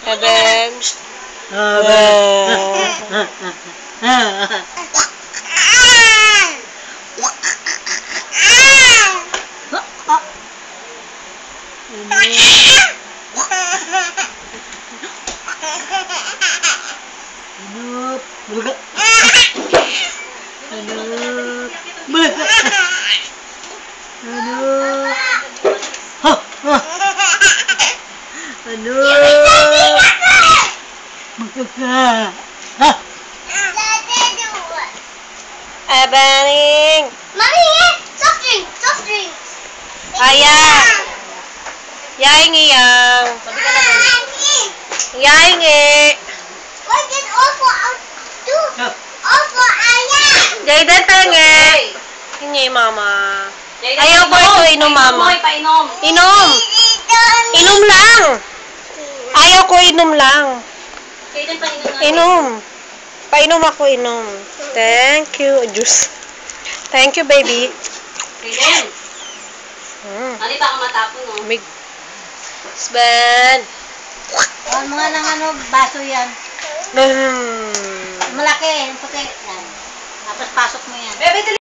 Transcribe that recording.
Eben. Ebening. Mommy, soft drink, soft drink. Aya. Yaingi yang. Yaingi. Why did also do? Also Aya. Jayden pengen. Hingi mama. Ayaw ko ito inom mama. Inom. Inom lang. Ayaw ko inom lang. Inom. Painom ako, inom. Thank you. Juice. Thank you, baby. Kaden. Halita ako matapon, no? Big. Husband. Mga nang baso yan. Malaki, puti. Yan. Tapos pasok mo yan. Bebe,